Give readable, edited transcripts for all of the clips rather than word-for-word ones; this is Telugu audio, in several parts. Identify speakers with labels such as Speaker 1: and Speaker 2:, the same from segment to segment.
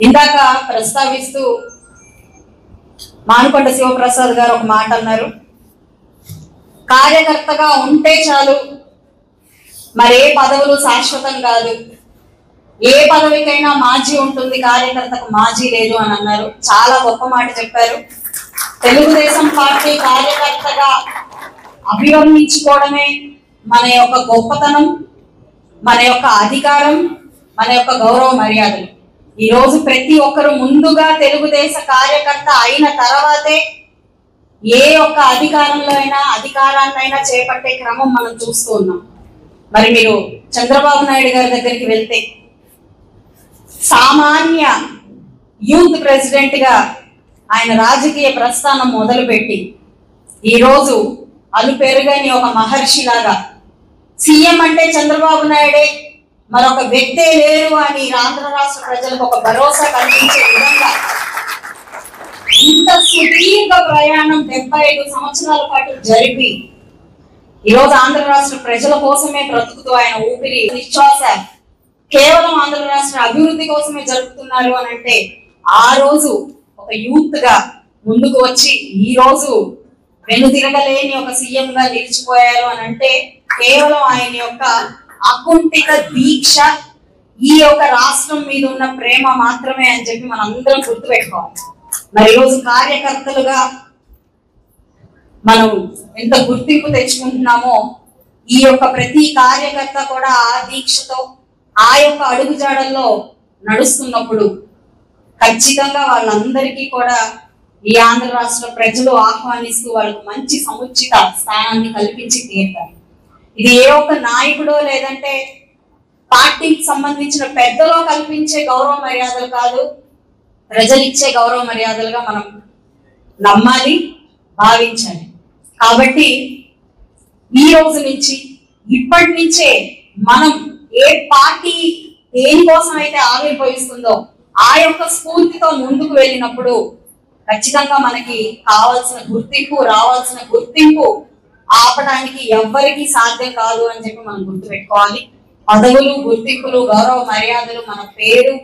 Speaker 1: ఇందాక ప్రస్తావిస్తూ మానుకొండ శివప్రసాద్ గారు ఒక మాట అన్నారు, కార్యకర్తగా ఉంటే చాలు, మరే పదవులు శాశ్వతం కాదు, ఏ పదవికైనా మాజీ ఉంటుంది, కార్యకర్తకు మాజీ లేదు అని అన్నారు. చాలా గొప్ప మాట చెప్పారు. తెలుగుదేశం పార్టీ కార్యకర్తగా అభివర్ణించుకోవడమే మన యొక్క గొప్పతనం, మన యొక్క అధికారం, మన యొక్క గౌరవ మర్యాదలు. ఈ రోజు ప్రతి ఒక్కరు ముందుగా తెలుగుదేశ కార్యకర్త అయిన తర్వాతే ఏ ఒక్క అధికారాన్నైనా చేపట్టే క్రమం మనం చూస్తూ ఉన్నాం. మరి మీరు చంద్రబాబు నాయుడు గారి దగ్గరికి వెళ్తే సామాన్య యూత్ ప్రెసిడెంట్ గా ఆయన రాజకీయ ప్రస్థానం మొదలుపెట్టి ఈరోజు అలుపెరుగని ఒక మహర్షి లాగా సీఎం అంటే చంద్రబాబు నాయుడే, మరొక వ్యక్తే లేరు అని ఆంధ్ర రాష్ట్ర ప్రజలకు ఒక భరోసా కల్పించే విధంగా ఇంత సుదీర్ఘ ప్రయాణం 75 సంవత్సరాల పాటు జరిపి ఈరోజు ఆంధ్ర రాష్ట్ర ప్రజల కోసమే బ్రతుకుతూ ఆయన ఊపిరి నిశ్వాస కేవలం ఆంధ్ర రాష్ట్ర అభివృద్ధి కోసమే జరుపుతున్నారు అని అంటే, ఆ రోజు ఒక యూత్ గా ముందుకు వచ్చి ఈ రోజు వెనుతిరగలేని ఒక సీఎం గా నిలిచిపోయారు అని అంటే కేవలం ఆయన యొక్క అకుంఠిత దీక్ష, ఈ యొక్క రాష్ట్రం మీద ఉన్న ప్రేమ మాత్రమే అని చెప్పి మనం అందరం గుర్తుపెట్టుకోవాలి. మరి ఈరోజు కార్యకర్తలుగా మనం ఎంత గుర్తింపు తెచ్చుకుంటున్నామో, ఈ యొక్క ప్రతి కార్యకర్త కూడా ఆ దీక్షతో ఆ యొక్క అడుగుజాడల్లో నడుస్తున్నప్పుడు ఖచ్చితంగా వాళ్ళందరికీ కూడా ఈ ఆంధ్ర రాష్ట్ర ప్రజలు ఆహ్వానిస్తూ వాళ్ళకు మంచి సముచిత స్థానాన్ని కల్పించి తీరుతారు. ఇది ఏ ఒక్క నాయకుడో లేదంటే పార్టీకి సంబంధించిన పెద్దలో కల్పించే గౌరవ మర్యాదలు కాదు, ప్రజలు ఇచ్చే గౌరవ మర్యాదలుగా మనం నమ్మాలి, భావించాలి. కాబట్టి ఈ రోజు నుంచి ఇప్పటి నుంచే మనం ఏ పార్టీ దేనికోసం అయితే ఆవిర్భవిస్తుందో ఆ యొక్క స్ఫూర్తితో ముందుకు వెళ్ళినప్పుడు ఖచ్చితంగా మనకి కావాల్సిన గుర్తింపు, రావాల్సిన గుర్తింపు ఆపడానికి ఎవ్వరికీ సాధ్యం కాదు అని చెప్పి మనం గుర్తుపెట్టుకోవాలి. పదవులు, గుర్తింపులు, గౌరవ మర్యాదలు, మన పేరు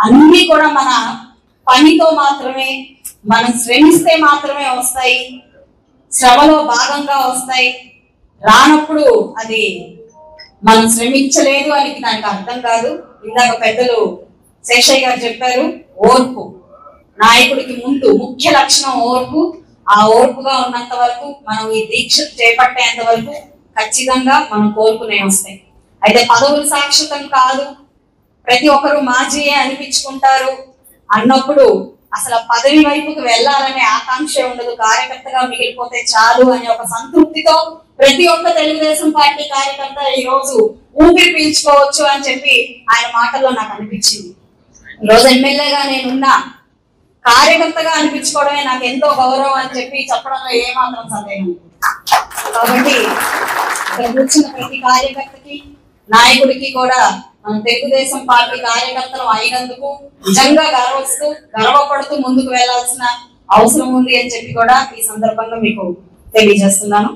Speaker 1: అన్ని కూడా మన పనితో మాత్రమే, మనం శ్రమిస్తే మాత్రమే వస్తాయి, శ్రమలో భాగంగా వస్తాయి. రానప్పుడు అది మనం శ్రమించలేదు అని దానికి అర్థం కాదు. ఇందాక పెద్దలు శేషయ్య గారు చెప్పారు, ఓర్పు నాయకుడికి ముందు ముఖ్య లక్షణం ఓర్పు. ఆ ఓర్పుగా ఉన్నంత వరకు, మనం ఈ దీక్ష చేపట్టేంత వరకు ఖచ్చితంగా మనం కోరుకునే వస్తాయి. అయితే పదవులు శాశ్వతం కాదు, ప్రతి ఒక్కరు మాజీయే అనిపించుకుంటారు అన్నప్పుడు అసలు పదవి వైపుకు వెళ్ళాలనే ఆకాంక్ష ఉండదు, కార్యకర్తగా మిగిలిపోతే చాలు అనే ఒక సంతృప్తితో ప్రతి ఒక్క తెలుగుదేశం పార్టీ కార్యకర్త ఈ రోజు ఊపిరి పీల్చుకోవచ్చు అని చెప్పి ఆయన మాటల్లో నాకు అనిపించింది. ఈరోజు ఎమ్మెల్యేగా నేనున్నా, కార్యకర్తగా అనిపించుకోవడమే నాకు ఎంతో గౌరవం అని చెప్పి చెప్పడంలో ఏమాత్రం సందేహం. కాబట్టి ఇక్కడ కూర్చున్న ప్రతి కార్యకర్తకి, నాయకుడికి కూడా మన తెలుగుదేశం పార్టీ కార్యకర్తలు అయినందుకు నిజంగా గర్వపడుతూ ముందుకు వెళ్లాల్సిన అవసరం ఉంది అని చెప్పి కూడా ఈ సందర్భంగా మీకు తెలియజేస్తున్నాను.